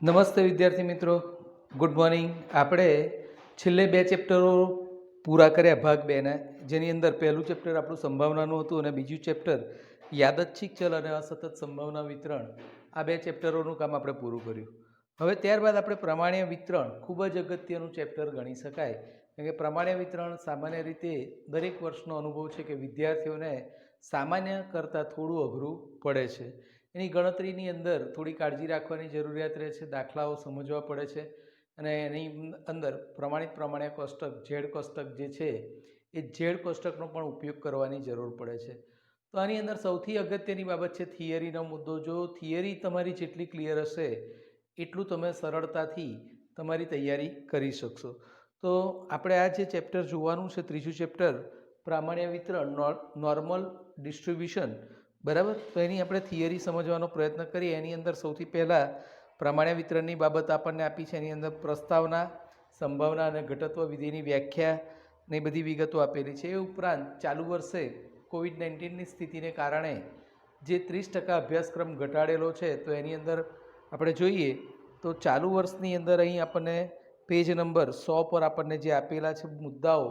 નમસ્તે વિદ્યાર્થી મિત્રો, ગુડ મોર્નિંગ. આપણે છેલ્લે બે ચેપ્ટરો પૂરા કર્યા ભાગ બેના, જેની અંદર પહેલું ચેપ્ટર આપણું સંભાવનાનું હતું અને બીજું ચેપ્ટર યાદચ્છિક ચલ અને અસતત સંભાવના વિતરણ. આ બે ચેપ્ટરોનું કામ આપણે પૂરું કર્યું. હવે ત્યારબાદ આપણે પ્રમાણ્ય વિતરણ ખૂબ જ અગત્યનું ચેપ્ટર ગણી શકાય, કેમ કે પ્રમાણ્ય વિતરણ સામાન્ય રીતે દરેક વર્ષનો અનુભવ છે કે વિદ્યાર્થીઓને સામાન્ય કરતાં થોડું અઘરું પડે છે. એની ગણતરીની અંદર થોડી કાળજી રાખવાની જરૂરિયાત રહે છે, દાખલાઓ સમજવા પડે છે અને એની અંદર પ્રમાણ્ય કોષ્ટક ઝેડ કોષ્ટક જે છે એ ઝેડ કોષ્ટકનો પણ ઉપયોગ કરવાની જરૂર પડે છે. તો આની અંદર સૌથી અગત્યની બાબત છે થિયરીનો મુદ્દો. જો થિયરી તમારી જેટલી ક્લિયર હશે એટલું તમે સરળતાથી તમારી તૈયારી કરી શકશો. તો આપણે આ જે ચેપ્ટર જોવાનું છે, ત્રીજું ચેપ્ટર પ્રામાણ્ય વિતરણ, નોર્મલ ડિસ્ટ્રીબ્યુશન, બરાબર. તો એની આપણે થિયરી સમજવાનો પ્રયત્ન કરીએ. એની અંદર સૌથી પહેલાં પ્રમાણ્ય વિતરણની બાબત આપણને આપી છે. એની અંદર પ્રસ્તાવના, સંભાવના અને ઘટત્વ વિધિની વ્યાખ્યા ને બધી વિગતો આપેલી છે. એ ઉપરાંત ચાલુ વર્ષે કોવિડ-19ની સ્થિતિને કારણે જે 30% અભ્યાસક્રમ ઘટાડેલો છે, તો એની અંદર આપણે જોઈએ તો ચાલુ વર્ષની અંદર અહીં આપણને પેજ નંબર 100 પર આપણને જે આપેલા છે મુદ્દાઓ,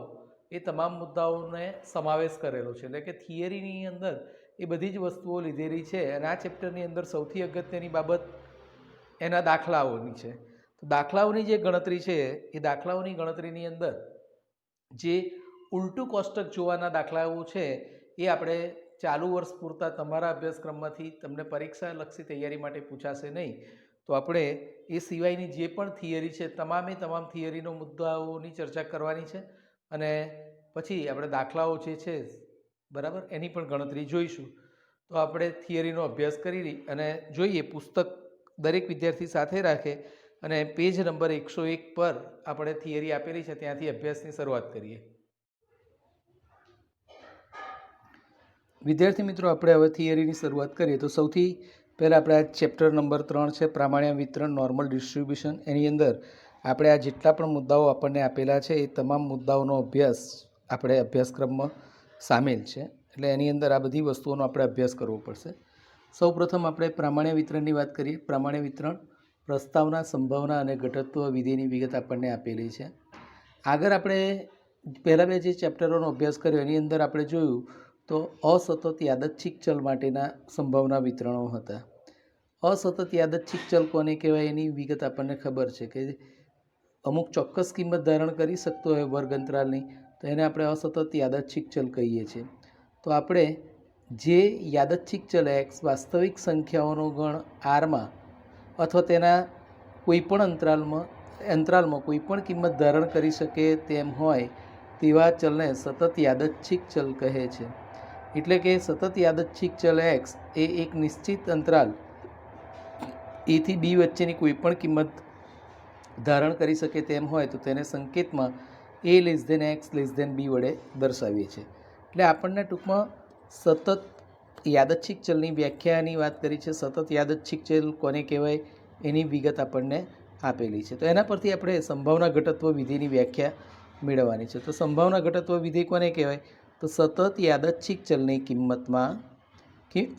એ તમામ મુદ્દાઓને સમાવેશ કરેલો છે. એટલે કે થિયરીની અંદર એ બધી જ વસ્તુઓ લીધેલી છે. અને આ ચેપ્ટરની અંદર સૌથી અગત્યની બાબત એના દાખલાઓની છે. તો દાખલાઓની જે ગણતરી છે, એ દાખલાઓની ગણતરીની અંદર જે ઉલટું કોષ્ટક જોવાના દાખલાઓ છે, એ આપણે ચાલુ વર્ષ પૂરતા તમારા અભ્યાસક્રમમાંથી તમને પરીક્ષાલક્ષી તૈયારી માટે પૂછાશે નહીં. તો આપણે એ સિવાયની જે પણ થિયરી છે, તમામ થિયરીનો મુદ્દાઓની ચર્ચા કરવાની છે અને પછી આપણે દાખલાઓ જે છે, બરાબર, એની પણ ગણતરી જોઈશું. તો આપણે થિયરીનો અભ્યાસ કરી અને જોઈએ, પુસ્તક દરેક વિદ્યાર્થી સાથે રાખે અને પેજ નંબર 101 પર આપણે થિયરી આપેલી છે ત્યાંથી અભ્યાસની શરૂઆત કરીએ. વિદ્યાર્થી મિત્રો, આપણે હવે થિયરીની શરૂઆત કરીએ. તો સૌથી પહેલાં આપણે આ ચેપ્ટર નંબર 3 છે પ્રામાણ્ય વિતરણ, નોર્મલ ડિસ્ટ્રીબ્યુશન. એની અંદર આપણે આ જેટલા પણ મુદ્દાઓ આપણને આપેલા છે, એ તમામ મુદ્દાઓનો અભ્યાસ આપણે અભ્યાસક્રમમાં સામેલ છે. એટલે એની અંદર આ બધી વસ્તુઓનો આપણે અભ્યાસ કરવો પડશે. સૌપ્રથમ આપણે પ્રામાણ્ય વિતરણની વાત કરીએ. પ્રામાણ્ય વિતરણ પ્રસ્તાવના, સંભાવના અને ઘટત્વ વિધેયની વિગત આપણને આપેલી છે. આગળ આપણે પહેલાં બે જે ચેપ્ટરોનો અભ્યાસ કર્યો એની અંદર આપણે જોયું તો અસતત યાદચ્છિક ચલ માટેના સંભાવના વિતરણો હતા. અસતત યાદચ્છિક ચલ કોને કહેવાય એની વિગત આપણને ખબર છે કે અમુક ચોક્કસ કિંમત ધારણ કરી શકતો હોય વર્ગ અંતરાલની, તો એને આપણે અસતત યાદચ્છિક ચલ કહીએ છીએ. તો આપણે જે યાદચ્છિક ચલ એક્સ વાસ્તવિક સંખ્યાઓનો ગણ આરમાં અથવા તેના કોઈપણ અંતરાલમાં કોઈપણ કિંમત ધારણ કરી શકે તેમ હોય તેવા ચલને સતત યાદચ્છિક ચલ કહે છે. એટલે કે સતત યાદચ્છિક ચલ એક્સ એ એક નિશ્ચિત અંતરાલ એ થી બી વચ્ચેની કોઈપણ કિંમત ધારણ કરી શકે તેમ હોય તો તેને સંકેતમાં a x b વડે દર્શાવીએ છીએ. એટલે આપણને ટૂંકમાં સતત યાદચ્છિક ચલની વ્યાખ્યાની વાત કરી છે. સતત યાદચ્છિક ચલ કોને કહેવાય એની વિગત આપણને આપેલી છે. તો એના પરથી આપણે સંભાવના ઘટત્વ વિધિની વ્યાખ્યા મેળવવાની છે. તો સંભાવના ઘટત્વ વિધિ કોને કહેવાય? તો સતત યાદચ્છિક ચલની કિંમતમાં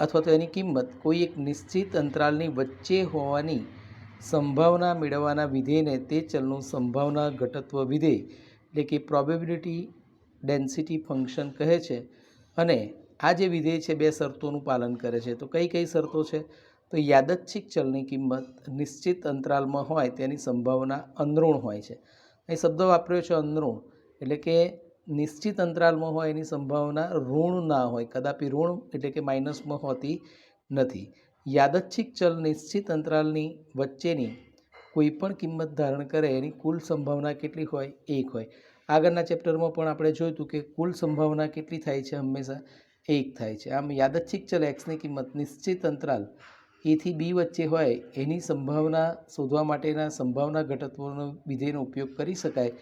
અથવા તો એની કિંમત કોઈ એક નિશ્ચિત અંતરાલની વચ્ચે હોવાની સંભાવના મેળવવાના વિધેયને તે ચલનું સંભાવના ઘટત્વ વિધેય એટલે કે પ્રોબેબિલિટી ડેન્સિટી ફંક્શન કહે છે. અને આ જે વિધેય છે બે શરતોનું પાલન કરે છે. તો કઈ કઈ શરતો છે? તો યાદચ્છિક ચલની કિંમત નિશ્ચિત અંતરાલમાં હોય તેની સંભાવના અંદરૂણ હોય છે. અહીં શબ્દ વાપર્યો છે અંદરૂણ, એટલે કે નિશ્ચિત અંતરાલમાં હોય એની સંભાવના ઋણ ના હોય, કદાપી ઋણ એટલે કે માઇનસમાં હોતી નથી. યાદચ્છિક ચલ નિશ્ચિત અંતરાલની વચ્ચેની કોઈ પણ કિંમત ધારણ કરે એની કુલ સંભાવના કેટલી હોય? 1 હોય. આગળના ચેપ્ટરમાં પણ આપણે જોયું હતું કે કુલ સંભાવના કેટલી થાય છે? હંમેશા 1 થાય છે. આમ યાદચ્છિક ચલ એક્સની કિંમત નિશ્ચિત અંતરાલ એ થી બી વચ્ચે હોય એની સંભાવના શોધવા માટેના સંભાવના ઘટત્વનો વિધેયનો ઉપયોગ કરી શકાય.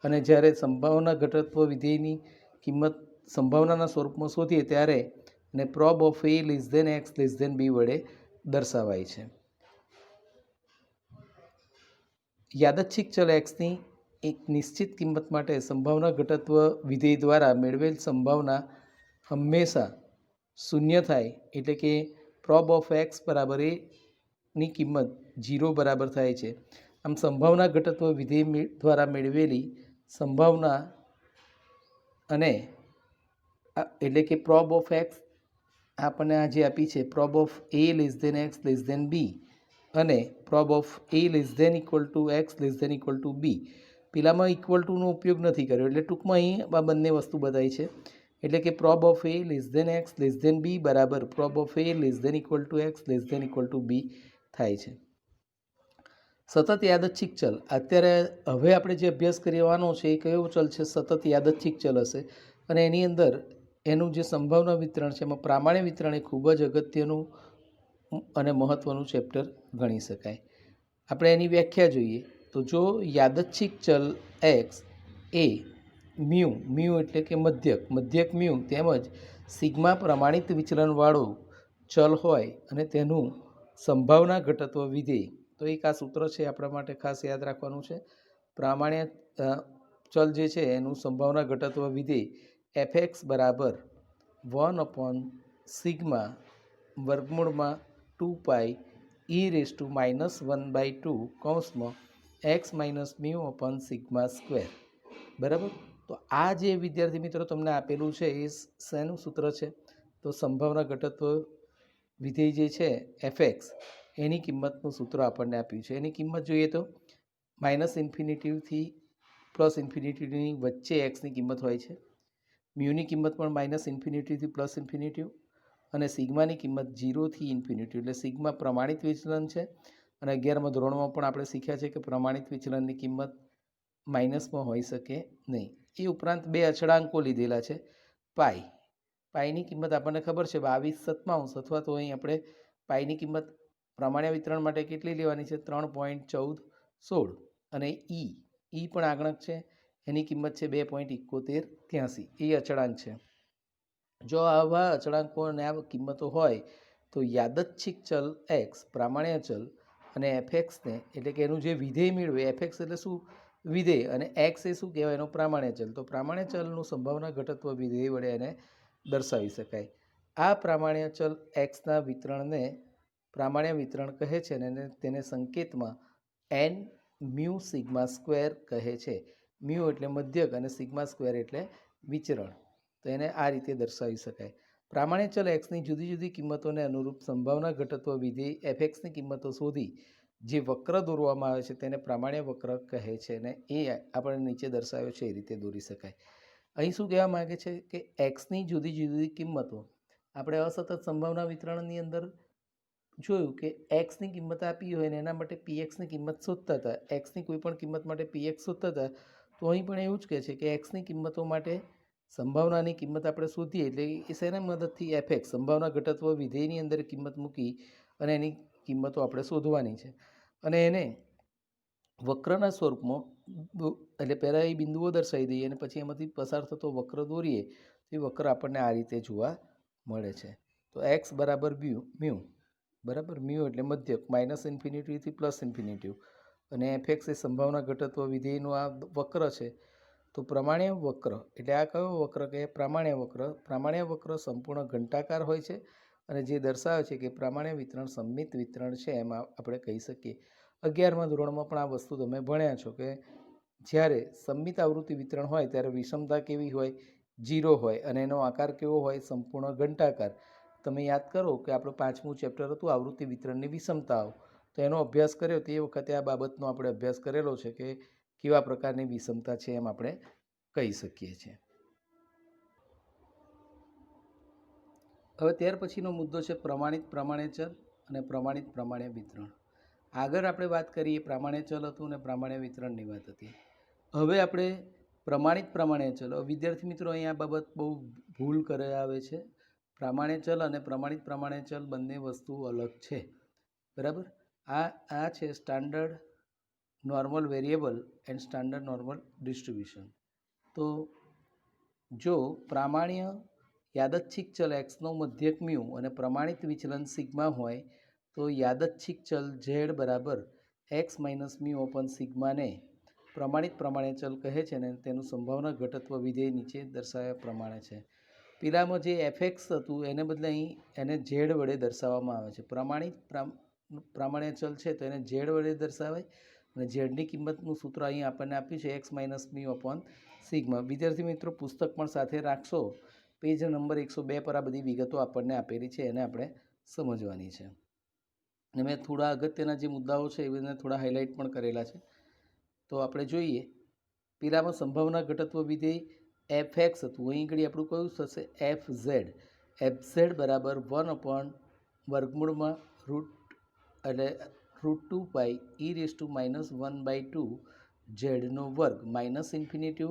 અને જ્યારે સંભાવના ઘટત્વ વિધેયની કિંમત સંભાવનાના સ્વરૂપમાં શોધીએ ત્યારે એને prob of a x b વડે દર્શાવાય છે. યાદચ્છિક ચલ એક્સની એક નિશ્ચિત કિંમત માટે સંભાવના ઘટત્વ વિધેય દ્વારા મેળવેલ સંભાવના હંમેશા શૂન્ય થાય. એટલે કે પ્રોબ ઓફ એક્સ બરાબર એ ની કિંમત 0 બરાબર થાય છે. આમ સંભાવના ઘટત્વ વિધેય દ્વારા મેળવેલી સંભાવના અને એટલે કે પ્રોબ ઓફ એક્સ આપણને આ જે આપી છે prob of a less than x less than b અને prob of a less than equal to x less than equal to b. પેલામાં ઇક્વલ ટુનો ઉપયોગ નથી કર્યો, એટલે ટૂંકમાં અહીં આ બંને વસ્તુ બતાવી છે. એટલે કે prob of a less than x less than b બરાબર prob of a less than equal to x less than equal to b થાય છે. સતત યાદચ્છિક ચલ, અત્યારે હવે આપણે જે અભ્યાસ કરવાનો છે એ કયો ચલ છે? સતત યાદચ્છિક ચલ હશે અને એની અંદર એનું જે સંભાવના વિતરણ છે એમાં પ્રામાણ્ય વિતરણ એ ખૂબ જ અગત્યનું અને મહત્ત્વનું ચેપ્ટર ગણી શકાય. આપણે એની વ્યાખ્યા જોઈએ તો જો યાદચ્છિક ચલ એક્સ એ મ્યુ એટલે કે મધ્યક મ્યુ તેમજ સિગ્મા પ્રમાણિત વિચલનવાળું ચલ હોય અને તેનું સંભાવના ઘટત્વ વિધેય, તો એક આ સૂત્ર છે આપણા માટે ખાસ યાદ રાખવાનું છે. પ્રામાણ્ય ચલ જે છે એનું સંભાવના ઘટત્વ વિધેય fx બરાબર 1/સિગ્મા વર્ગમૂળમાં 2 પાઈ e−1/2 કૌંસમાં x minus mu upon sigma square. બરાબર. તો આ જે વિદ્યાર્થી મિત્રો તમને આપેલું છે એ શેનું સૂત્ર છે? તો સંભાવના ઘટત્વ વિધેય જે છે fx એની કિંમતનું સૂત્ર આપણને આપ્યું છે. એની કિંમત જોઈએ તો -ઇન્ફિનિટીથી +ઇન્ફિનિટીની વચ્ચે એક્સની કિંમત હોય છે. મ્યુની કિંમત પણ -ઇન્ફિનિટીથી +ઇન્ફિનિટી અને સિગ્માની કિંમત 0થી ઇન્ફિનિટી. એટલે સિગ્મા પ્રમાણિત વિચલન છે અને 11મા ધોરણમાં પણ આપણે શીખ્યા છે કે પ્રમાણિત વિચલનની કિંમત માઇનસમાં હોઈ શકે નહીં. એ ઉપરાંત બે અચળાંકો લીધેલા છે. પાઈની કિંમત આપણને ખબર છે 22/7 અથવા તો અહીં આપણે પાઈની કિંમત પ્રમાણ્ય વિતરણ માટે કેટલી લેવાની છે? 3.1416 અને ઈ પણ આગળક છે, એની કિંમત છે 2.7183. એ અચળાંક છે. જો આવા અચળાંકો અને આ કિંમતો હોય તો યાદચ્છિક ચલ એક્સ પ્રામાણ્ય ચલ અને એફએક્સને એટલે કે એનું જે વિધેય મેળવે, એફએક્સ એટલે શું? વિધેય, અને એક્સ એ શું કહેવાય? એનો પ્રામાણ્ય ચલ. તો પ્રામાણ્ય ચલનું સંભાવના ઘટત્વ વિધેય વડે એને દર્શાવી શકાય. આ પ્રામાણ્ય ચલ એક્સના વિતરણને પ્રામાણ્ય વિતરણ કહે છે અને તેને સંકેતમાં એન મ્યુ સિગ્મા સ્ક્વેર કહે છે. મ્યુ એટલે મધ્યક અને સિગ્મા સ્ક્વેર એટલે વિચરણ. તો એને આ રીતે દર્શાવી શકાય. પ્રામાણ્ય ચલ એક્સની જુદી જુદી કિંમતોને અનુરૂપ સંભાવના ઘટત્વ વિધેય એફએક્સની કિંમતો શોધી જે વક્ર દોરવામાં આવે છે તેને પ્રામાણ્ય વક્ર કહે છે અને એ આપણે નીચે દર્શાવ્યો છે એ રીતે દોરી શકાય. અહીં શું કહેવા માગે છે કે એક્સની જુદી જુદી કિંમતો આપણે અસતત સંભાવના વિતરણની અંદર જોયું કે એક્સની કિંમત આપી હોય ને એના માટે પીએક્સની કિંમત શોધતા હતા. એક્સની કોઈ પણ કિંમત માટે પીએક્સ શોધતા હતા. તો અહીં પણ એવું જ કહે છે કે એક્સની કિંમતો માટે સંભાવનાની કિંમત આપણે શોધીએ એટલે એ શેના મદદથી? એફએક્સ સંભાવના ઘટત્વ વિધેયની અંદર કિંમત મૂકી અને એની કિંમતો આપણે શોધવાની છે અને એને વક્રના સ્વરૂપમાં એટલે પહેલાં એ બિંદુઓ દર્શાવી દઈએ અને પછી એમાંથી પસાર થતો વક્ર દોરીએ તો એ વક્ર આપણને આ રીતે જોવા મળે છે. તો એક્સ બરાબર મ્યુ બરાબર, મ્યુ એટલે મધ્યક -ઇન્ફિનિટીથી +ઇન્ફિનિટી અને એફએક્સ એ સંભાવના ઘટત્વ વિધેયનું આ વક્ર છે. તો પ્રમાણ્ય વક્ર એટલે આ કયો વક્ર કે? પ્રામાણ્ય વક્ર. પ્રામાણ્ય વક્ર સંપૂર્ણ ઘંટાકાર હોય છે અને જે દર્શાવે છે કે પ્રામાણ્ય વિતરણ સંમિત વિતરણ છે એમાં આપણે કહી શકીએ. 11મા ધોરણમાં પણ આ વસ્તુ તમે ભણ્યા છો કે જ્યારે સંમિત આવૃત્તિ વિતરણ હોય ત્યારે વિષમતા કેવી હોય? 0 હોય અને એનો આકાર કેવો હોય? સંપૂર્ણ ઘંટાકાર. તમે યાદ કરો કે આપણું 5મું ચેપ્ટર હતું આવૃત્તિ વિતરણની વિષમતાઓ, તો એનો અભ્યાસ કર્યો તે વખતે આ બાબતનો આપણે અભ્યાસ કરેલો છે કે કેવા પ્રકારની વિષમતા છે એમ આપણે કહી શકીએ છીએ. હવે ત્યાર પછીનો મુદ્દો છે પ્રમાણિત પ્રામાણ્ય ચલ અને પ્રમાણિત પ્રામાણ્ય વિતરણ. આગળ આપણે વાત કરીએ પ્રામાણ્ય ચલ હતું અને પ્રામાણ્ય વિતરણની વાત હતી. હવે આપણે પ્રમાણિત પ્રામાણ્ય ચલ. વિદ્યાર્થી મિત્રો અહીં આ બાબત બહુ ભૂલ કરે આવે છે. પ્રામાણ્ય ચલ અને પ્રમાણિત પ્રામાણ્ય ચલ બંને વસ્તુ અલગ છે. બરાબર. આ છે standard normal variable and standard normal distribution. તો જો પ્રામાણ્ય યાદચ્છિક ચલ એક્સનો મધ્યક મ્યુ અને પ્રમાણિત વિચલન સિગ્મા હોય તો યાદચ્છિક ચલ ઝેડ બરાબર એક્સ માઇનસ મ્યુ અપોન સિગ્માને પ્રમાણિત પ્રામાણ્ય ચલ કહે છે અને તેનું સંભાવના ઘટત્વ વિધેય નીચે દર્શાવ્યા પ્રમાણે છે. પેલામાં જે એફએક્સ હતું એને બદલે અહીં એને ઝેડ વડે દર્શાવવામાં આવે છે. પ્રમાણિત પ્રામાણ્ય ચલ છે તો એને ઝેડ વડે દર્શાવાય અને ઝેડની કિંમતનું સૂત્ર અહીં આપણને આપ્યું છે x minus mu upon sigma. વિદ્યાર્થી મિત્રો પુસ્તક પણ સાથે રાખશો. પેજ નંબર 102 પર આ બધી વિગતો આપણને આપેલી છે, એને આપણે સમજવાની છે. અને મેં થોડા અગત્યના જે મુદ્દાઓ છે એ બધાને થોડા હાઇલાઇટ પણ કરેલા છે. તો આપણે જોઈએ, પેલામાં સંભાવના ઘટત્વ વિધેય એફ એક્સ હતું, અહીં આગળ આપણું કયું થશે એફ ઝેડ. એફ ઝેડ બરાબર 1 અપોન વર્ગમૂળમાં રૂટ એટલે √2 પાઈ e⁻⁻1/2 ઝેડનો વર્ગ માઇનસ ઇન્ફિનિટિવ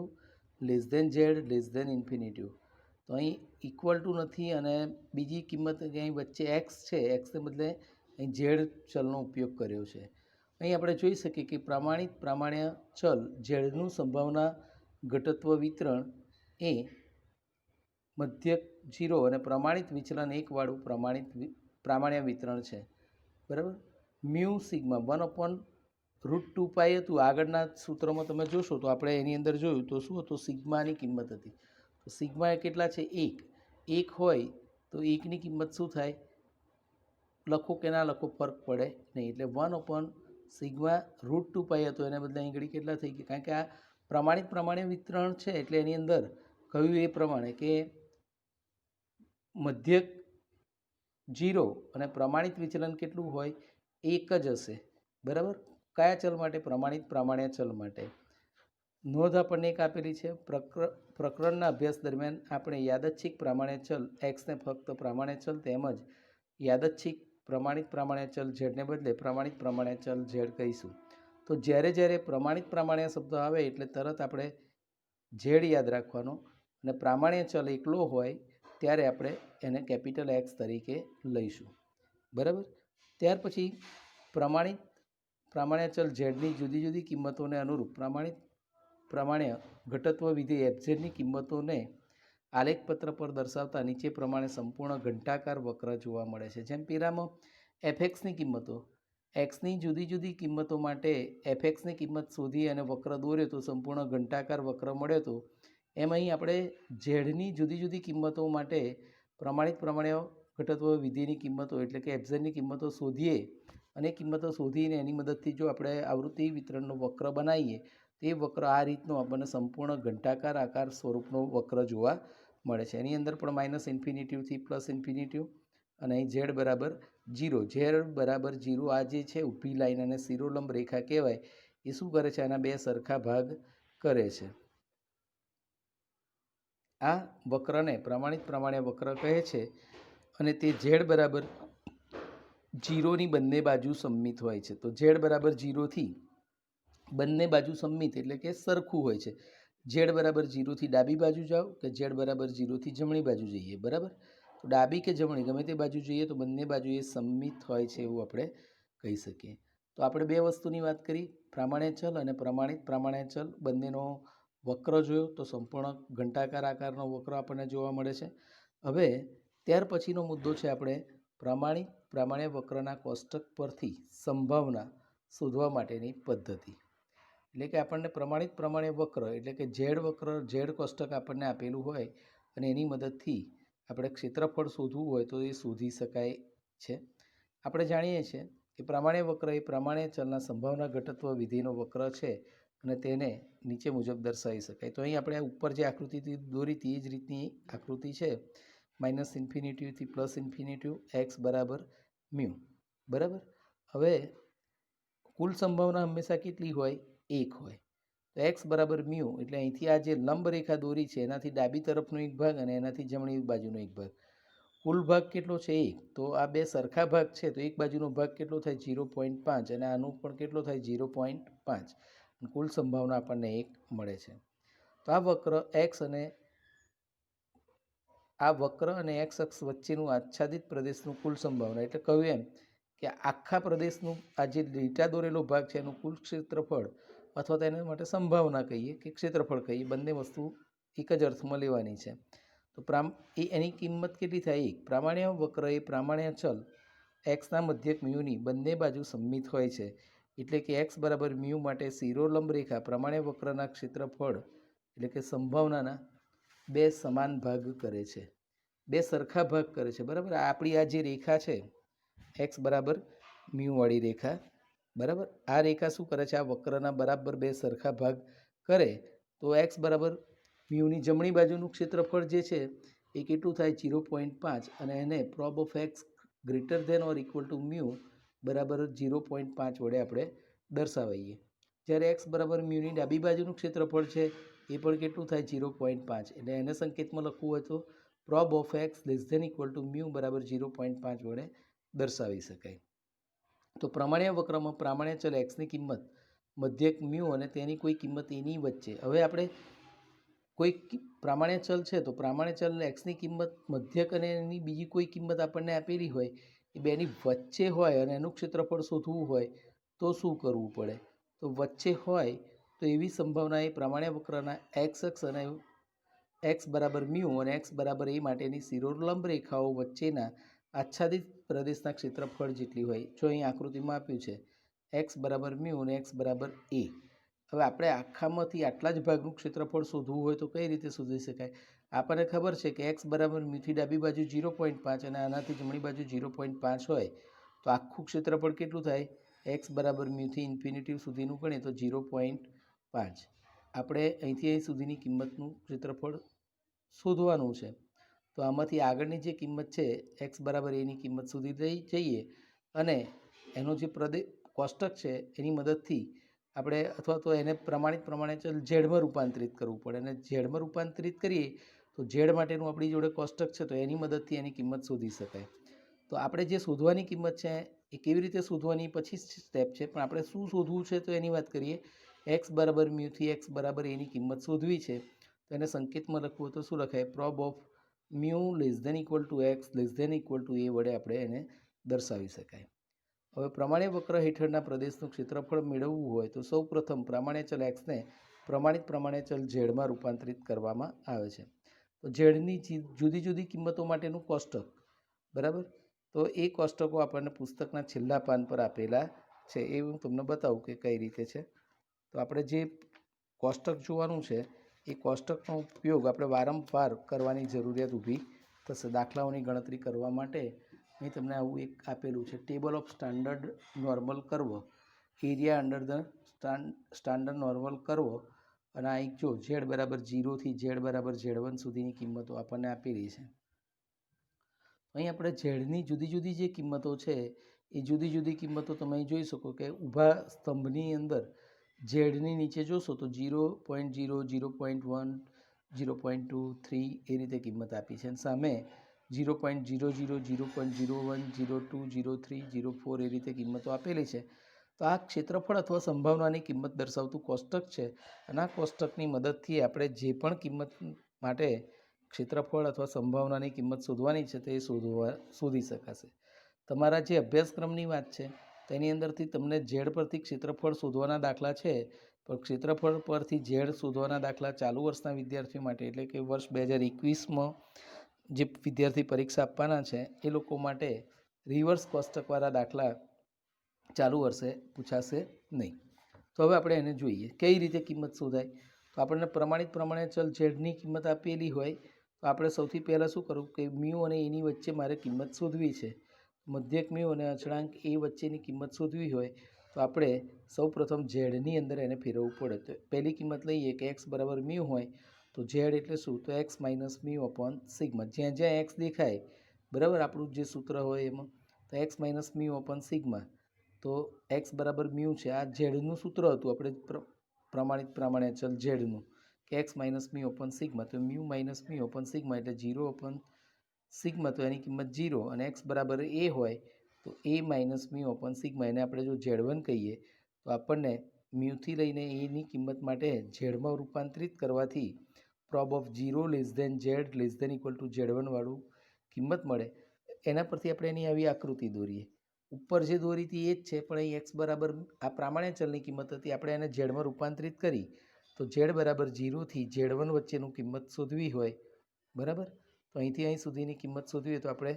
ઝેડ તો અહીં ઇક્વલ ટુ નથી અને બીજી કિંમત અહીં વચ્ચે એક્સ છે, એક્સને બદલે અહીં ઝેડ ચલનો ઉપયોગ કર્યો છે. અહીં આપણે જોઈ શકીએ કે પ્રામાણ્ય ચલ ઝેડનું સંભાવના ઘટત્વ વિતરણ એ મધ્યક 0 અને પ્રમાણિત વિચલન 1 વાળું પ્રામાણ્ય વિતરણ છે. બરાબર. મ્યુ સિગ્મા 1 અપોન √2 પાઈ હતું. આગળના સૂત્રમાં તમે જોશો તો આપણે એની અંદર જોયું તો શું હતું, સિગ્માની કિંમત હતી. તો સિગ્મા એ કેટલા છે 1 હોય તો 1ની કિંમત શું થાય, લખો કે ના લખો ફરક પડે નહીં. એટલે 1 અપોન સિગ્મા √2 પાઈ હતો એને બદલે અહીં ઘડી કેટલા થઈ ગયા, કારણ કે આ પ્રમાણ્ય વિતરણ છે એટલે એની અંદર કહ્યું એ પ્રમાણે કે મધ્યક 0 અને પ્રમાણિત વિચલન કેટલું હોય 1 જ હશે. બરાબર. કયા ચલ માટે? પ્રામાણ્ય ચલ માટે. નોંધ આપણને એક આપેલી છે, પ્રકરણના અભ્યાસ દરમિયાન આપણે યાદચ્છિક પ્રામાણ્ય ચલ એક્સને ફક્ત પ્રામાણ્ય ચલ તેમજ યાદચ્છિક પ્રામાણ્ય ચલ ઝેડને બદલે પ્રામાણ્ય ચલ ઝેડ કહીશું. તો જ્યારે પ્રામાણ્ય શબ્દ આવે એટલે તરત આપણે ઝેડ યાદ રાખવાનો અને પ્રામાણ્ય ચલ એકલો હોય ત્યારે આપણે એને કેપિટલ એક્સ તરીકે લઈશું. બરાબર. ત્યાર પછી પ્રામાણ્ય ચલ ઝેડની જુદી જુદી કિંમતોને અનુરૂપ પ્રામાણ્ય ઘટત્વ વિધેય એફઝેડની કિંમતોને આલેખપત્ર પર દર્શાવતા નીચે પ્રમાણે સંપૂર્ણ ઘંટાકાર વક્ર જોવા મળે છે. જેમ પેલામાં એફએક્સની કિંમતો, એક્સની જુદી જુદી કિંમતો માટે એફએક્સની કિંમત શોધી અને વક્ર દોર્યો તો સંપૂર્ણ ઘંટાકાર વક્ર મળ્યો હતો, એમ અહીં આપણે ઝેડની જુદી જુદી કિંમતો માટે પ્રામાણ્ય ઘટત્વ વિધેયની કિંમતો એટલે કે એફઝેડની કિંમતો શોધીએ અને કિંમતો શોધીને એની મદદથી જો આપણે આવૃત્તિ વિતરણનો વક્ર બનાવીએ તે વક્ર આ રીતનો આપણને સંપૂર્ણ ઘંટાકાર આકાર સ્વરૂપનો વક્ર જોવા મળે છે. એની અંદર પણ માઇનસ ઇન્ફિનિટિવથી પ્લસ ઇન્ફિનિટિવ અને અહીં ઝેડ બરાબર 0 આ જે છે ઊભી લાઈન અને શિરોલંબ રેખા કહેવાય એ શું કરે છે, આના બે સરખા ભાગ કરે છે. આ વક્રને પ્રામાણ્ય વક્ર કહે છે અને તે ઝેડ બરાબર 0ની બંને બાજુ સમમિત હોય છે. તો ઝેડ બરાબર 0થી બંને બાજુ સમમિત એટલે કે સરખું હોય છે. ઝેડ બરાબર 0થી ડાબી બાજુ જાઓ કે ઝેડ બરાબર 0થી જમણી બાજુ જઈએ. બરાબર. તો ડાબી કે જમણી ગમે તે બાજુ જઈએ તો બંને બાજુ એ સમમિત હોય છે એવું આપણે કહી શકીએ. તો આપણે બે વસ્તુની વાત કરી, પ્રામાણ્ય ચલ અને પ્રામાણ્ય ચલ બંનેનો વક્ર જોયો તો સંપૂર્ણ ઘંટાકાર આકારનો વક્ર આપણને જોવા મળે છે. હવે ત્યાર પછીનો મુદ્દો છે આપણે પ્રામાણ્ય વક્રના કોષ્ટક પરથી સંભાવના શોધવા માટેની પદ્ધતિ. એટલે કે આપણને પ્રામાણ્ય વક્ર એટલે કે ઝેડ કોષ્ટક આપણને આપેલું હોય અને એની મદદથી આપણે ક્ષેત્રફળ શોધવું હોય તો એ શોધી શકાય છે. આપણે જાણીએ છીએ કે પ્રામાણ્ય વક્ર એ પ્રામાણ્ય ચલના સંભાવના ઘટત્વ વિધેયનો વક્ર છે અને તેને નીચે મુજબ દર્શાવી શકાય. તો અહીં આપણે ઉપર જે આકૃતિથી દોરી હતી એ જ રીતની આકૃતિ છે, માઇનસ ઇન્ફિનિટિવથી પ્લસ ઇન્ફિનિટિવ એક્સ બરાબર મ્યુ. બરાબર. હવે કુલ સંભાવના હંમેશા કેટલી હોય 1 હોય. તો એક્સ બરાબર મ્યુ એટલે અહીંથી આ જે લંબ રેખા દોરી છે એનાથી ડાબી તરફનો એક ભાગ અને એનાથી જમણી બાજુનો એક ભાગ, કુલ ભાગ કેટલો છે 1. તો આ બે સરખા ભાગ છે તો એક બાજુનો ભાગ કેટલો થાય 0.5 અને આનું પણ કેટલો થાય 0.5. કુલ સંભાવના આપણને 1 મળે છે. તો આ વક્ર અને એક્સ અક્ષ વચ્ચેનું આચ્છાદિત પ્રદેશનું કુલ સંભાવના એટલે કહ્યું એમ કે આખા પ્રદેશનું આ જે લીટા દોરેલો ભાગ છે એનું કુલ ક્ષેત્રફળ અથવા તેના માટે સંભાવના કહીએ કે ક્ષેત્રફળ કહીએ, બંને વસ્તુ એક જ અર્થમાં લેવાની છે. તો એની કિંમત કેટલી થાય 1. પ્રામાણ્ય વક્ર એ પ્રામાણ્ય ચલ એક્સના મધ્યક મ્યુની બંને બાજુ સમમિત હોય છે એટલે કે એક્સ બરાબર મ્યુ માટે શિરોલંબ રેખા પ્રામાણ્ય વક્રના ક્ષેત્રફળ એટલે કે સંભાવનાના બે સમાન ભાગ કરે છે, બે સરખા ભાગ કરે છે. બરાબર. આપણી આ જે રેખા છે એક્સ બરાબર મ્યુવાળી રેખા, બરાબર. આ રેખા શું કરે છે? આ વક્રના બરાબર બે સરખા ભાગ કરે તો એક્સ બરાબર મ્યુની જમણી બાજુનું ક્ષેત્રફળ જે છે એ કેટલું થાય? 0.5, અને એને prob of x greater than or equal to mu બરાબર 0.5 વડે આપણે દર્શાવીએ. જ્યારે એક્સ બરાબર મ્યુની ડાબી બાજુનું ક્ષેત્રફળ છે એ પણ કેટલું થાય? 0.5. એટલે એને સંકેતમાં લખવું હોય તો prob of x less than equal to mu બરાબર 0.5 વડે દર્શાવી શકાય. તો પ્રમાણ્ય વક્રમાં પ્રામાણ્ય ચલ એક્સની કિંમત મધ્યક મ્યુ અને તેની કોઈ કિંમત એની વચ્ચે, હવે આપણે કોઈ પ્રામાણ્ય ચલ છે તો પ્રામાણ્ય ચલ એક્સની કિંમત મધ્યક અને એની બીજી કોઈ કિંમત આપણને આપેલી હોય એ બેની વચ્ચે હોય અને એનું ક્ષેત્રફળ શોધવું હોય તો શું કરવું પડે? તો વચ્ચે હોય તો એવી સંભાવના એ પ્રામાણ્ય વક્રના એક્સ અક્ષ અને એક્સ બરાબર મ્યુ અને એક્સ બરાબર એ માટેની શિરોલંબ રેખાઓ વચ્ચેના આચ્છાદિત પ્રદેશના ક્ષેત્રફળ જેટલી હોય. જો અહીં આકૃતિમાં આપ્યું છે એક્સ બરાબર મ્યુ અને એક્સ બરાબર એ. હવે આપણે આખામાંથી આટલા જ ભાગનું ક્ષેત્રફળ શોધવું હોય તો કઈ રીતે શોધી શકાય? આપણને ખબર છે કે એક્સ બરાબર મ્યુથી ડાબી બાજુ 0.5 અને આનાથી જમણી બાજુ 0.5 હોય તો આખું ક્ષેત્રફળ કેટલું થાય? એક્સ બરાબર મ્યુથી ઇન્ફિનિટી સુધીનું ગણીએ તો 0.5. આપણે અહીંથી અહીં સુધીની કિંમતનું ક્ષેત્રફળ શોધવાનું છે. તો આમાંથી આગળની જે કિંમત છે એક્સ બરાબર એની કિંમત સુધી જઈએ અને એનો જે કોષ્ટક છે એની મદદથી આપણે અથવા તો એને પ્રમાણિત ચલ ઝેડમાં રૂપાંતરિત કરવું પડે, અને ઝેડમાં રૂપાંતરિત કરીએ તો ઝેડ માટેનું આપણી જોડે કોષ્ટક છે તો એની મદદથી એની કિંમત શોધી શકાય. તો આપણે જે શોધવાની કિંમત છે એ કેવી રીતે શોધવાની પછી સ્ટેપ છે, પણ આપણે શું શોધવું છે તો એની વાત કરીએ. એક્સ બરાબર મ્યુથી એક્સ બરાબર એની કિંમત શોધવી છે તો એને સંકેતમાં લખવું તો શું લખાય? Prob of mu less than equal to x less than equal to a વડે આપણે એને દર્શાવી શકાય. હવે પ્રમાણ્ય વક્ર હેઠળના પ્રદેશનું ક્ષેત્રફળ મેળવવું હોય તો સૌ પ્રથમ પ્રામાણ્ય ચલ એક્સને પ્રમાણ્ય ચલ ઝેડમાં રૂપાંતરિત કરવામાં આવે છે. તો ઝેડની જુદી જુદી કિંમતો માટેનું કોષ્ટક, બરાબર. તો એ કોષ્ટકો આપણને પુસ્તકના છેલ્લા પાન પર આપેલા છે. એ હું તમને બતાવું કે કઈ રીતે છે. તો આપણે જે કોષ્ટક જોવાનું છે એ કોષ્ટકનો ઉપયોગ આપણે વારંવાર કરવાની જરૂરિયાત ઊભી થશે. દાખલાઓની ગણતરી કરવા માટે અહીં તમને આવું એક આપેલું છે, table of standard normal curve, area under the standard normal curve. અને આ એક જો ઝેડ બરાબર 0 થી ઝેડ બરાબર Z1 સુધીની કિંમતો આપણને આપેલી છે. અહીં આપણે ઝેડની જુદી જુદી જે કિંમતો છે એ જુદી જુદી કિંમતો તમે અહીં જોઈ શકો કે ઊભા સ્તંભની અંદર ઝેડની નીચે જોશો તો 0.0, 0.1, 0.2, 3 એ રીતે કિંમત આપી છે, અને સામે 0.00, 0.01, 02, 03, 04 એ રીતે કિંમતો આપેલી છે. તો આ ક્ષેત્રફળ અથવા સંભાવનાની કિંમત દર્શાવતું કોષ્ટક છે, અને આ કોષ્ટકની મદદથી આપણે જે પણ કિંમત માટે ક્ષેત્રફળ અથવા સંભાવનાની કિંમત શોધવાની છે તે શોધી શકાશે. તમારા જે અભ્યાસક્રમની વાત છે તેની અંદરથી તમને ઝેડ પરથી ક્ષેત્રફળ શોધવાના દાખલા છે, પણ ક્ષેત્રફળ પરથી ઝેડ શોધવાના દાખલા ચાલુ વર્ષના વિદ્યાર્થીઓ માટે, એટલે કે વર્ષ 2021માં જે વિદ્યાર્થી પરીક્ષા આપવાના છે એ લોકો માટે રિવર્સ કોષ્ટકવાળા દાખલા ચાલુ વર્ષે પૂછાશે નહીં. તો હવે આપણે એને જોઈએ કઈ રીતે કિંમત શોધાય. તો આપણને પ્રમાણ્ય ચલ ઝેડની કિંમત આપેલી હોય તો આપણે સૌથી પહેલાં શું કરવું કે મ્યુ અને એની વચ્ચે મારે કિંમત શોધવી છે. મધ્યક મ્યુ અને અચળાંક એ વચ્ચેની કિંમત શોધવી હોય તો આપણે સૌપ્રથમ ઝેડની અંદર એને ફેરવવું પડે. તો પહેલી કિંમત લઈએ કે એક્સ બરાબર મ્યુ હોય તો ઝેડ એટલે શું? તો x minus mu upon sigma. જ્યાં જ્યાં એક્સ દેખાય, બરાબર, આપણું જે સૂત્ર હોય એમાં તો x minus mu upon sigma. તો એક્સ બરાબર મ્યુ છે, આ ઝેડનું સૂત્ર હતું આપણે પ્રમાણ્ય ચલ ઝેડનું કે x minus mu upon sigma. તો mu minus mu upon sigma એટલે 0 અપોન સિગ્મા, તો એની કિંમત 0, અને એક્સ બરાબર એ હોય તો એ માઇનસ મ્યુ અપોન સિગ્મા. એને આપણે જો Z1 કહીએ તો આપણને મ્યુથી લઈને એની કિંમત માટે ઝેડમાં રૂપાંતરિત કરવાથી prob of 0 less than Z less than equal to Z1 વાળું કિંમત મળે. એના પરથી આપણે એની આવી આકૃતિ દોરીએ. ઉપર જે દોરી હતી એ જ છે, પણ અહીં એક્સ બરાબર આ પ્રામાણ્ય ચલની કિંમત હતી, આપણે એને ઝેડમાં રૂપાંતરિત કરી તો ઝેડ બરાબર 0 થી Z1 વચ્ચેનું કિંમત શોધવી હોય, બરાબર. તો અહીંથી અહીં સુધીની કિંમત શોધવી હોય તો આપણે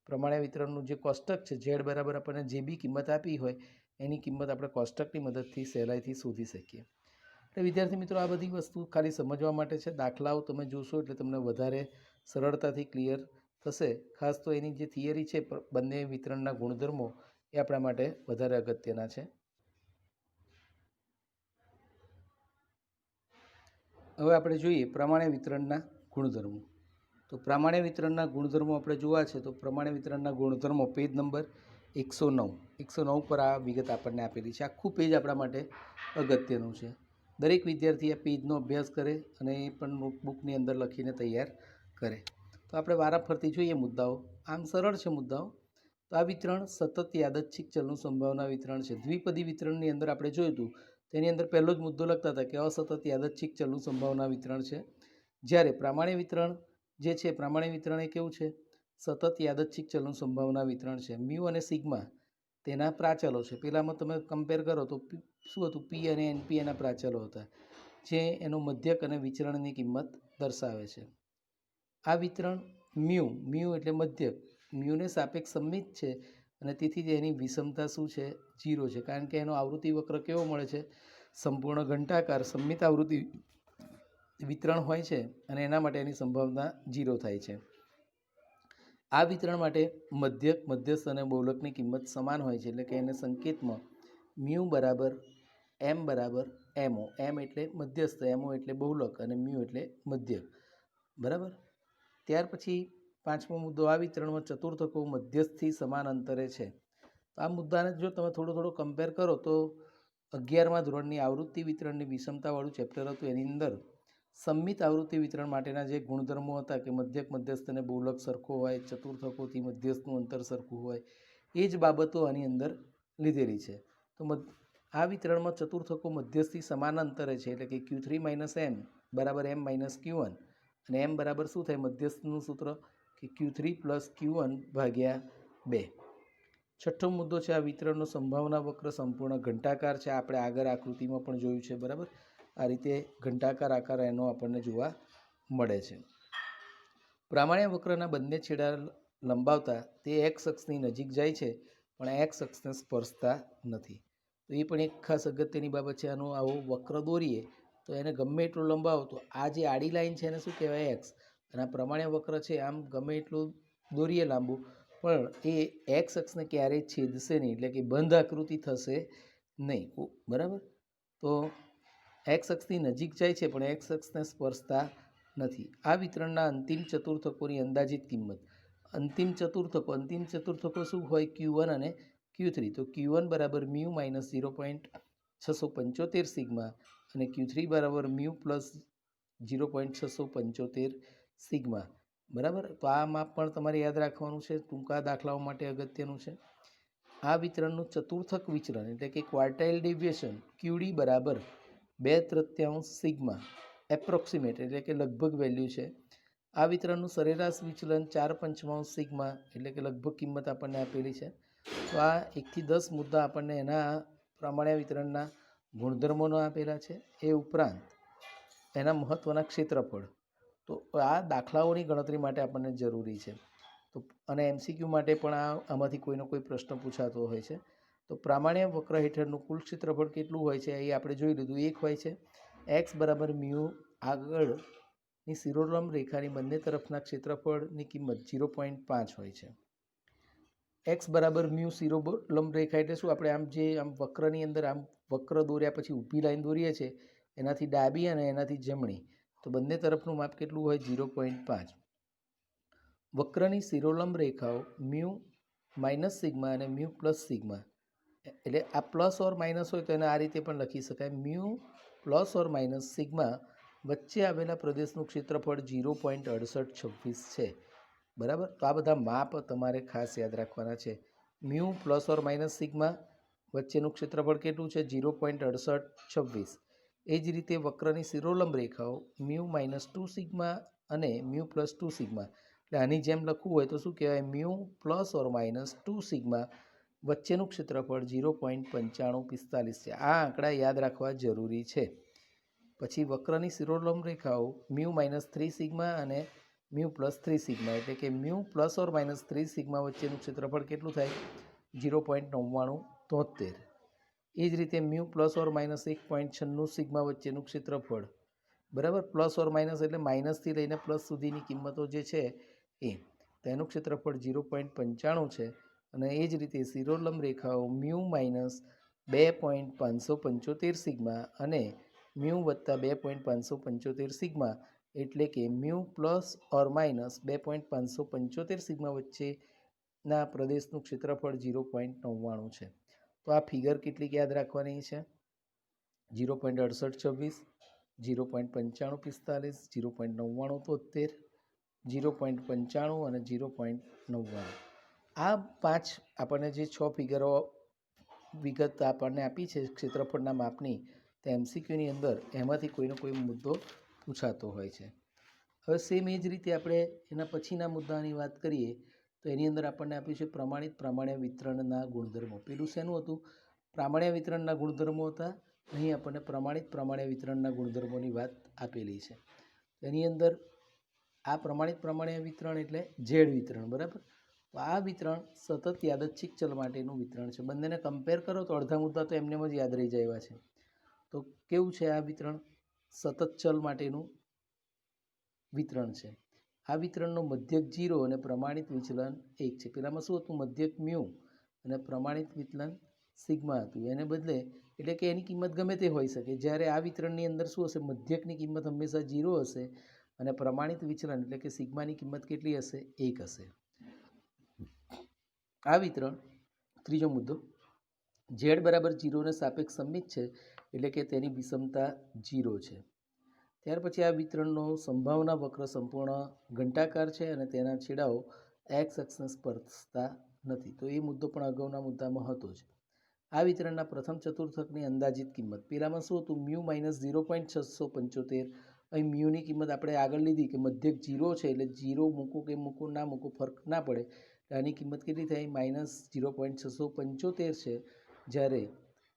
પ્રમાણ્ય વિતરણનું જે કોષ્ટક છે ઝેડ બરાબર આપણને જે બી કિંમત આપી હોય એની કિંમત આપણે કોષ્ટકની મદદથી સહેલાઈથી શોધી શકીએ. એટલે વિદ્યાર્થી મિત્રો, આ બધી વસ્તુ ખાલી સમજવા માટે છે. દાખલાઓ તમે જોશો એટલે તમને વધારે સરળતાથી ક્લિયર થશે. ખાસ તો એની જે થિયરી છે બંને વિતરણના ગુણધર્મો એ આપણા માટે વધારે અગત્યના છે. હવે આપણે જોઈએ પ્રમાણ્ય વિતરણના ગુણધર્મો. તો પ્રમાણ્ય વિતરણના ગુણધર્મો આપણે જોવા છે તો પ્રમાણ્ય વિતરણના ગુણધર્મો પેજ નંબર 109 પર આ વિગત આપણને આપેલી છે. આખું પેજ આપણા માટે અગત્યનું છે. દરેક વિદ્યાર્થી આ પેજનો અભ્યાસ કરે અને એ પણ નોટબુકની અંદર લખીને તૈયાર કરે. તો આપણે વારાફરતી જોઈએ મુદ્દાઓ. આમ સરળ છે મુદ્દાઓ. તો આ વિતરણ સતત યાદચ્છિક ચલનું સંભાવના વિતરણ છે. દ્વિપદી વિતરણની અંદર આપણે જોયું હતું તેની અંદર પહેલો જ મુદ્દો લખતા હતા કે અસતત યાદચ્છિક ચલનું સંભાવના વિતરણ છે. જ્યારે પ્રામાણ્ય વિતરણ જે છે પ્રામાણ્ય વિતરણ એ કેવું છે? સતત યાદચ્છિક ચલનું સંભાવના વિતરણ છે. મ્યુ અને સિગ્મા તેના પ્રાચલો છે. પહેલામાં તમે કમ્પેર કરો તો શું હતું? પી અને એનપી એના પ્રાચલો હતા જે એનો મધ્યક અને વિચરણની કિંમત દર્શાવે છે. આ વિતરણ મ્યુ એટલે મધ્યક, મ્યુને સાપેક્ષ સમમિત છે અને તેથી જ એની વિષમતા શું છે? 0 છે. કારણ કે એનો આવૃત્તિ વક્ર કેવો મળે છે? સંપૂર્ણ ઘંટાકાર સમમિત આવૃત્તિ વિતરણ હોય છે અને એના માટે એની સંભાવના 0 થાય છે. આ વિતરણ માટે મધ્યક, મધ્યસ્થ અને બહુલકની કિંમત સમાન હોય છે. એટલે કે એને સંકેતમાં મ્યુ બરાબર MO. એમ એટલે મધ્યસ્થ, MO એટલે બહુલક અને મ્યુ એટલે મધ્યક. બરાબર. ત્યાર પછી પાંચમો મુદ્દો, આ વિતરણમાં ચતુર્થકો મધ્યસ્થથી સમાન અંતરે છે. તો આ મુદ્દાને જો તમે થોડો કમ્પેર કરો તો 11મા ધોરણની આવૃત્તિ વિતરણની વિષમતાવાળું ચેપ્ટર હતું. એની અંદર સમમિત આવૃત્તિ વિતરણ માટેના જે ગુણધર્મો હતા કે મધ્યક, મધ્યસ્થ અને બહુલક સરખો હોય, ચતુર્થકોથી મધ્યસ્થનું અંતર સરખું હોય, એ જ બાબતો આની અંદર લીધેલી છે. તો આ વિતરણમાં ચતુર્થકો મધ્યસ્થથી સમાન અંતરે છે. એટલે કે Q3 - M બરાબર M - Q1 અને M બરાબર શું થાય? મધ્યસ્થનું સૂત્ર કે Q3 + Q1 ભાગ્યા 2. છઠ્ઠો મુદ્દો છે આ વિતરણનો સંભાવના વક્ર સંપૂર્ણ ઘંટાકાર છે. આપણે આગળ આકૃતિમાં પણ જોયું છે. બરાબર. આ રીતે ઘંટાકાર આકાર એનો આપણને જોવા મળે છે. પ્રામાણ્ય વક્રના બંને છેડા લંબાવતા તે એક્સ અક્ષની નજીક જાય છે પણ એક્સ અક્ષને સ્પર્શતા નથી. તો એ પણ એક ખાસ અગત્યની બાબત છે. આનો આવો વક્ર દોરીએ તો એને ગમે એટલું લંબાવો તો આ જે આડી લાઈન છે એને શું કહેવાય? એક્સ. અને આ પ્રમાણ્ય વક્ર છે આમ ગમે એટલું દોરીએ લાંબુ પણ એ એક્સ અક્ષને ક્યારેય છેદશે નહીં. એટલે કે બંધ આકૃતિ થશે નહીં. બરાબર. તો એક્સ અક્ષની નજીક જાય છે પણ એક્સ અક્ષને સ્પર્શતા નથી. આ વિતરણના અંતિમ ચતુર્થકોની અંદાજિત કિંમત. અંતિમ ચતુર્થકો શું હોય? Q1 અને Q3. તો Q1 બરાબર મ્યુ - 0.675 સિગ્મા અને Q3 બરાબર મ્યુ પ્લસ 0.675 સિગ્મા. બરાબર. તો આ માપ પણ તમારે યાદ રાખવાનું છે. ટૂંકા દાખલાઓ માટે અગત્યનું છે. આ વિતરણનું ચતુર્થક વિચલન એટલે કે ક્વાર્ટાઇલ ડેવિએશન QD બરાબર 2/3 સિગ્મા એપ્રોક્સિમેટ એટલે કે લગભગ વેલ્યુ છે. આ વિતરણનું સરેરાશ વિચલન 4/5 સિગ્મા એટલે કે લગભગ કિંમત આપણને આપેલી છે. તો આ 1 થી 10 મુદ્દા આપણને એના પ્રમાણ્ય વિતરણના ગુણધર્મોનો આપેલા છે. એ ઉપરાંત એના મહત્ત્વના ક્ષેત્રફળ. તો આ દાખલાઓની ગણતરી માટે આપણને જરૂરી છે. તો અને MCQ માટે પણ આમાંથી કોઈનો કોઈ પ્રશ્ન પૂછાતો હોય છે. તો પ્રામાણ્ય વક્ર હેઠળનું કુલ ક્ષેત્રફળ કેટલું હોય છે એ આપણે જોઈ લીધું. 1 હોય છે. x બરાબર મ્યુ આગળની શિરોલંબ રેખાની બંને તરફના ક્ષેત્રફળની કિંમત 0.5 હોય છે. x બરાબર મ્યુ શિરોલંબ રેખા એટલે શું? આપણે આમ વક્રની અંદર આમ વક્ર દોર્યા પછી ઊભી લાઈન દોરીએ છીએ એનાથી ડાબી અને એનાથી જમણી. તો બંને તરફનું માપ કેટલું હોય? 0.5. વક્રની શિરોલંબ રેખાઓ મ્યુ માઇનસ સિગ્મા અને મ્યુ પ્લસ સિગ્મા. એટલે આ પ્લસ ઓર માઇનસ હોય તો એને આ રીતે પણ લખી શકાય. Mu plus or minus sigma વચ્ચે આવેલા પ્રદેશનું ક્ષેત્રફળ 0.6826 છે. બરાબર. તો આ બધા માપ તમારે ખાસ યાદ રાખવાના છે. Mu plus or minus sigma વચ્ચેનું ક્ષેત્રફળ કેટલું છે? 0.6826. એ જ રીતે વક્રની શિરોલંબ રેખાઓ મ્યુ -2 સિગ્મા અને મ્યુ +2 સિગ્મા. એટલે આની જેમ લખવું હોય તો શું કહેવાય? Mu plus or minus 2 sigma વચ્ચેનું ક્ષેત્રફળ 0.9545 છે. આ આંકડા યાદ રાખવા જરૂરી છે. પછી વક્રની શિરોલંબ રેખાઓ મ્યુ -3 સિગ્મા અને મ્યુ +3 સિગ્મા. એટલે કે mu plus or minus 3 sigma વચ્ચેનું ક્ષેત્રફળ કેટલું થાય? 0.9973. એ જ રીતે mu plus or minus 1.96 sigma વચ્ચેનું ક્ષેત્રફળ. બરાબર. પ્લસ ઓર માઇનસ એટલે માઇનસથી લઈને પ્લસ સુધીની કિંમતો જે છે એ. તેનું ક્ષેત્રફળ 0.95 છે અને એ જ રીતે શિરોલંબ રેખાઓ મ્યુ માઇનસ 2.575 સિગ્મા અને મ્યુ વત્તા 2.575 સિગ્મા એટલે કે mu plus or minus 2.575 sigma વચ્ચેના પ્રદેશનું ક્ષેત્રફળ 0.99 છે. તો આ ફિગર કેટલીક યાદ રાખવાની છે? 0.6826, 0.9545, 0.9973, 0.95 અને 0.99. આ 5 આપણને જે 6 ફિગરો વિગત આપણને આપી છે ક્ષેત્રફળના માપની, તે MCQની અંદર એમાંથી કોઈનો કોઈ મુદ્દો પૂછાતો હોય છે. હવે સેમ એ જ રીતે આપણે એના પછીના મુદ્દાની વાત કરીએ તો એની અંદર આપણને આપ્યું છે પ્રમાણિત પ્રામાણ્ય વિતરણના ગુણધર્મો. પેલું શેનું હતું? પ્રામાણ્ય વિતરણના ગુણધર્મો હતા. અહીં આપણને પ્રમાણિત પ્રામાણ્ય વિતરણના ગુણધર્મોની વાત આપેલી છે. એની અંદર આ પ્રમાણિત પ્રામાણ્ય વિતરણ એટલે ઝેડ વિતરણ, બરાબર? તો આ વિતરણ સતત યાદચ્છિક ચલ માટેનું વિતરણ છે. બંનેને કમ્પેર કરો તો અડધા મુદ્દા તો એમને જ યાદ રહી જાય એવા છે. તો કેવું છે આ વિતરણ? સતત ચલ માટેનું વિતરણ છે. આ વિતરણનો મધ્યક 0 અને પ્રમાણિત વિચલન 1 છે. પેલામાં શું હતું? મધ્યક મ્યુ અને પ્રમાણિત વિચલન સિગ્મા હતું. એને બદલે એટલે કે એની કિંમત ગમે તે હોઈ શકે. જ્યારે આ વિતરણની અંદર શું હશે? મધ્યકની કિંમત હંમેશા 0 હશે અને પ્રમાણિત વિચલન એટલે કે સિગ્માની કિંમત કેટલી હશે? 1 હશે. આ વિતરણ, ત્રીજો મુદ્દો, ઝેડ બરાબર 0 ને સાપેક્ષ સમમિત છે એટલે કે તેની વિષમતા 0 છે. ત્યાર પછી આ વિતરણનો સંભાવના વક્ર સંપૂર્ણ ઘંટાકાર છે અને તેના છેડાઓ એક્સ અક્ષને સ્પર્શતા નથી. તો એ મુદ્દો પણ અગાઉના મુદ્દામાં હતો જ. આ વિતરણના પ્રથમ ચતુર્થકની અંદાજિત કિંમત, પહેલામાં શું હતું? Mu minus 0.675. અહીં મ્યુની કિંમત આપણે આગળ લીધી કે મધ્યક 0 છે એટલે 0 મૂકો કે ના મૂકો ફરક ના પડે. આની કિંમત કેટલી થાય? માઇનસ 0.675 છે. જ્યારે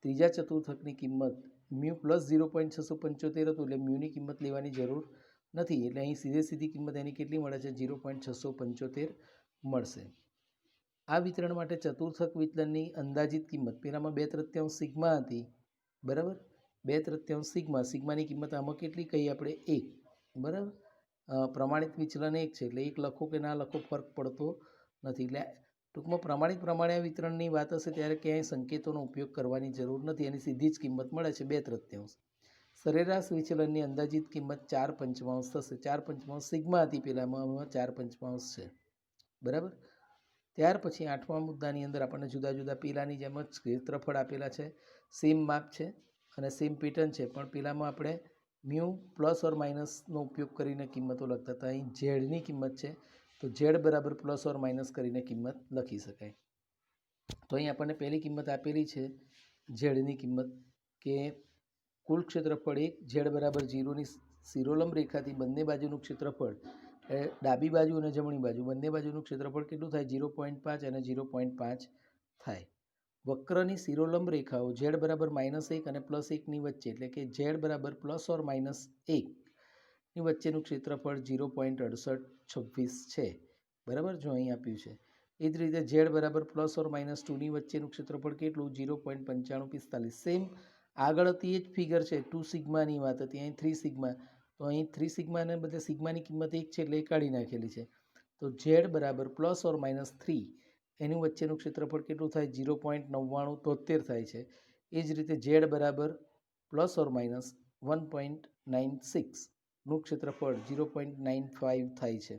ત્રીજા ચતુર્થકની કિંમત મ્યુ પ્લસ 0.675 હતું એટલે મ્યુની કિંમત લેવાની જરૂર નથી. એટલે અહીં સીધી કિંમત એની કેટલી મળે છે? 0.675 મળશે. આ વિતરણ માટે ચતુર્થક વિચલનની અંદાજિત કિંમત, પહેલામાં 2/3 સિગ્મા હતી, બરાબર? 2/3 સિગ્મા, સિગ્માની કિંમત આમાં કેટલી કહી આપણે? 1, બરાબર? પ્રમાણિત વિચલન 1 છે એટલે 1 લખો કે ના લખો ફરક પડતો નથી. એટલે ટૂંકમાં પ્રમાણ્ય વિતરણની વાત હશે ત્યારે ક્યાંય સંકેતોનો ઉપયોગ કરવાની જરૂર નથી. એની સીધી જ કિંમત મળે છે 2/3. સરેરાશ વિચલનની અંદાજિત કિંમત 4/5 થશે. 4/5 સિગ્મા હતી પહેલામાં, 4/5 છે, બરાબર? ત્યાર પછી 8મા મુદ્દાની અંદર આપણને જુદા જુદા પેલાની જેમ જ ક્ષેત્રફળ આપેલા છે. સેમ માપ છે અને સેમ પેટર્ન છે, પણ પેલામાં આપણે મ્યુ પ્લસ ઓર માઇનસનો ઉપયોગ કરીને કિંમતો લખતા હતા. અહીં ઝેડની કિંમત છે તો ઝેડ બરાબર પ્લસ ઓર માઇનસ કરીને કિંમત લખી શકાય. તો અહીં આપણને પહેલી કિંમત આપેલી છે ઝેડની કિંમત કે કુલ ક્ષેત્રફળ 1, ઝેડ બરાબર 0ની શિરોલંબ રેખાથી બંને બાજુનું ક્ષેત્રફળ, ડાબી બાજુ અને જમણી બાજુ બંને બાજુનું ક્ષેત્રફળ કેટલું થાય? 0.5 અને 0.5 થાય. વક્રની શિરોલંબ રેખાઓ ઝેડ બરાબર -1 અને +1ની વચ્ચે એટલે કે ઝેડ બરાબર પ્લસ ઓર માઇનસ 1ની વચ્ચેનું ક્ષેત્રફળ 0.6826 છે, બરાબર? જો અહીં આપ્યું છે. એ જ રીતે ઝેડ બરાબર પ્લસ ઓર માઇનસ 2ની વચ્ચેનું ક્ષેત્રફળ કેટલું? 0.9545. સેમ આગળ હતી એ જ ફિગર છે. 2 સિગ્માની વાત હતી, અહીં 3 સિગ્મા. તો અહીં 3 સિગ્માને બદલે સિગ્માની કિંમત 1 છે એટલે એ કાઢી નાખેલી છે. તો ઝેડ બરાબર પ્લસ ઓર માઇનસ 3 એની વચ્ચેનું ક્ષેત્રફળ કેટલું થાય? 0.9973 થાય છે. એ જ રીતે ઝેડ બરાબર પ્લસ ઓર માઇનસ 1.96નું ક્ષેત્રફળ 0.95 થાય છે.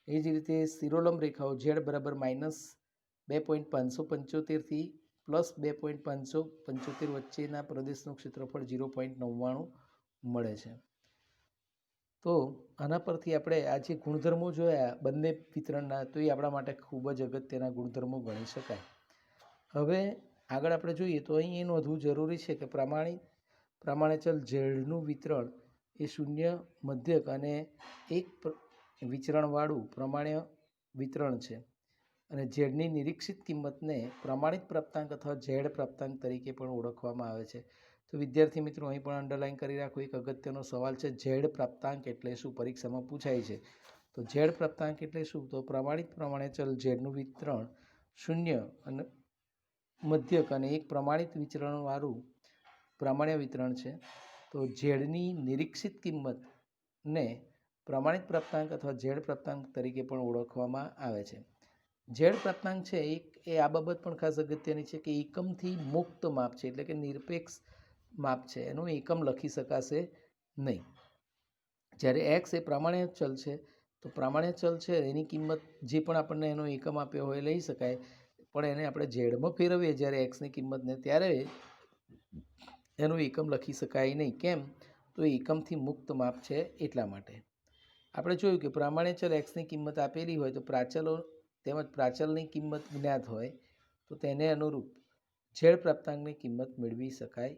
એ જ રીતે શિરોલંબ રેખાઓ ઝેડ બરાબર -2.575 થી +2.575 વચ્ચેના પ્રદેશનું ક્ષેત્રફળ 0.99 મળે છે. તો આના પરથી આપણે આ જે ગુણધર્મો જોયા બંને વિતરણના, તો એ આપણા માટે ખૂબ જ અગત્યના ગુણધર્મો ગણી શકાય. હવે આગળ આપણે જોઈએ તો અહીં એ નોંધવું જરૂરી છે કે પ્રામાણ્યચલ ઝેડનું વિતરણ એ શૂન્ય, મધ્યક અને એક વિચરણવાળું પ્રમાણ્ય વિતરણ છે અને ઝેડની નિરીક્ષિત કિંમતને પ્રમાણિત પ્રાપ્તાંક અથવા ઝેડ પ્રાપ્તાંક તરીકે પણ ઓળખવામાં આવે છે. તો વિદ્યાર્થી મિત્રો, અહીં પણ અંડરલાઈન કરી રાખો. એક અગત્યનો સવાલ છે, ઝેડ પ્રાપ્તાંક એટલે શું? પરીક્ષામાં પૂછાય છે. તો ઝેડ પ્રાપ્તાંક એટલે શું? તો પ્રામાણ્યચલ ઝેડનું વિતરણ શૂન્ય અને મધ્યક અને એક પ્રમાણિત વિચરણવાળું પ્રામાણ્ય વિતરણ છે. તો ઝેડની નિરીક્ષિત કિંમતને પ્રમાણિત પ્રાપ્તાંક અથવા ઝેડ પ્રાપ્તાંક તરીકે પણ ઓળખવામાં આવે છે. ઝેડ પ્રાપ્તાંક છે એક એ આ બાબત પણ ખાસ અગત્યની છે કે એકમથી મુક્ત માપ છે, એટલે કે નિરપેક્ષ માપ છે, એનું એકમ લખી શકાશે નહીં. જ્યારે એક્સ એ પ્રામાણ્ય ચલ છે તો પ્રામાણ્ય ચલ છે એની કિંમત જે પણ આપણને એનો એકમ આપ્યો હોય લઈ શકાય, પણ એને આપણે ઝેડમાં ફેરવીએ જ્યારે એક્સની કિંમતને, ત્યારે એનું એકમ લખી શકાય નહીં. કેમ? તો એકમથી મુક્ત માપ છે એટલા માટે. આપણે જોયું કે પ્રામાણ્ય ચલ એક્સની કિંમત આપેલી હોય તો પ્રાચલો તેમજ પ્રાચલની કિંમત જ્ઞાત હોય તો તેને અનુરૂપ ઝેડ પ્રાપ્તાંકની કિંમત મેળવી શકાય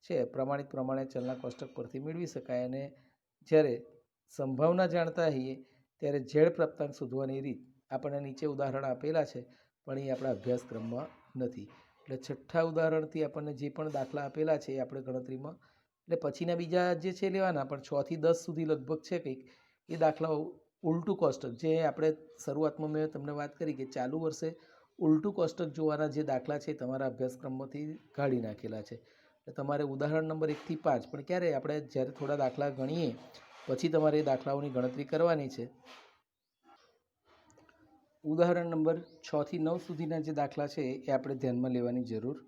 છે. પ્રમાણિત પ્રમાણ્ય ચલના કોષ્ટક પરથી મેળવી શકાય. અને જ્યારે સંભાવના જાણતા હોઈએ ત્યારે ઝેડ પ્રાપ્તાંક શોધવાની રીત આપણને નીચે ઉદાહરણ આપેલા છે, પણ એ આપણા અભ્યાસક્રમમાં નથી. એટલે છઠ્ઠા ઉદાહરણથી આપણને જે પણ દાખલા આપેલા છે એ આપણે ગણતરીમાં, એટલે પછીના બીજા જે છે લેવાના, પણ 6 થી 10 સુધી લગભગ છે કંઈક એ દાખલાઓ ઉલટું કોષ્ટક, જે આપણે શરૂઆતમાં મેં તમને વાત કરી કે ચાલુ વર્ષે ઉલટું કોષ્ટક જોવાના જે દાખલા છે તમારા અભ્યાસક્રમમાંથી કાઢી નાખેલા છે. એટલે તમારે ઉદાહરણ નંબર 1 થી 5, પણ ક્યારે આપણે જ્યારે થોડા દાખલા ગણીએ પછી તમારે એ દાખલાઓની ગણતરી કરવાની છે. ઉદાહરણ નંબર 6 થી 9 સુધીના જે દાખલા છે એ આપણે ધ્યાનમાં લેવાની જરૂર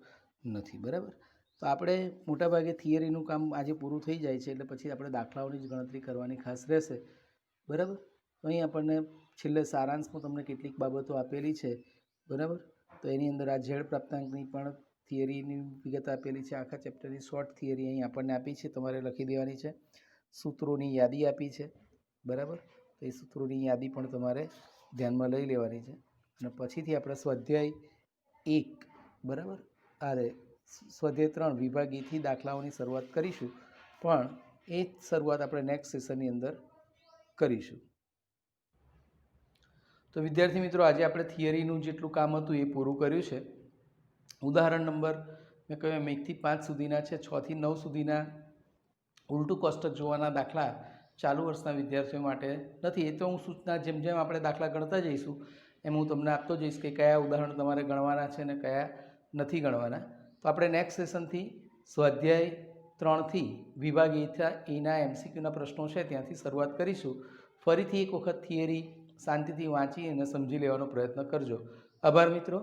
નથી. બરાબર? તો આપણે મોટાભાગે થિયરીનું કામ આજે પૂરું થઈ જાય છે, એટલે પછી આપણે દાખલાઓની જ ગણતરી કરવાની ખાસ રહેશે. બરાબર? તો અહીં આપણને છેલ્લે સારાંશમાં તમને કેટલીક બાબતો આપેલી છે. બરાબર? તો એની અંદર આ ઝેડ પ્રાપ્તાંકની પણ થિયરીની વિગત આપેલી છે. આખા ચેપ્ટરની શોર્ટ થિયરી અહીં આપણને આપી છે, તમારે લખી દેવાની છે. સૂત્રોની યાદી આપી છે. બરાબર? તો એ સૂત્રોની યાદી પણ તમારે ધ્યાનમાં લઈ લેવાની છે. અને પછીથી આપણે સ્વાધ્યાય 1, બરાબર, અરે સ્વાધ્યાય 3 વિભાગ એથી દાખલાઓની શરૂઆત કરીશું, પણ એ જ શરૂઆત આપણે નેક્સ્ટ સેશનની અંદર કરીશું. તો વિદ્યાર્થી મિત્રો, આજે આપણે થિયરીનું જેટલું કામ હતું એ પૂરું કર્યું છે. ઉદાહરણ નંબર મેં કહ્યું એમ 1 થી 5 સુધીના છે. 6 થી 9 સુધીના ઉલટું કોષ્ટક જોવાના દાખલા ચાલુ વર્ષના વિદ્યાર્થીઓ માટે નથી. એ તો હું સૂચના જેમ જેમ આપણે દાખલા ગણતા જઈશું એમ હું તમને આપતો જઈશ કે કયા ઉદાહરણ તમારે ગણવાના છે અને કયા નથી ગણવાના. તો આપણે નેક્સ્ટ સેશનથી સ્વાધ્યાય 3થી વિભાગ એના MCQના પ્રશ્નો છે ત્યાંથી શરૂઆત કરીશું. ફરીથી એક વખત થિયરી શાંતિથી વાંચી અને સમજી લેવાનો પ્રયત્ન કરજો. આભાર મિત્રો.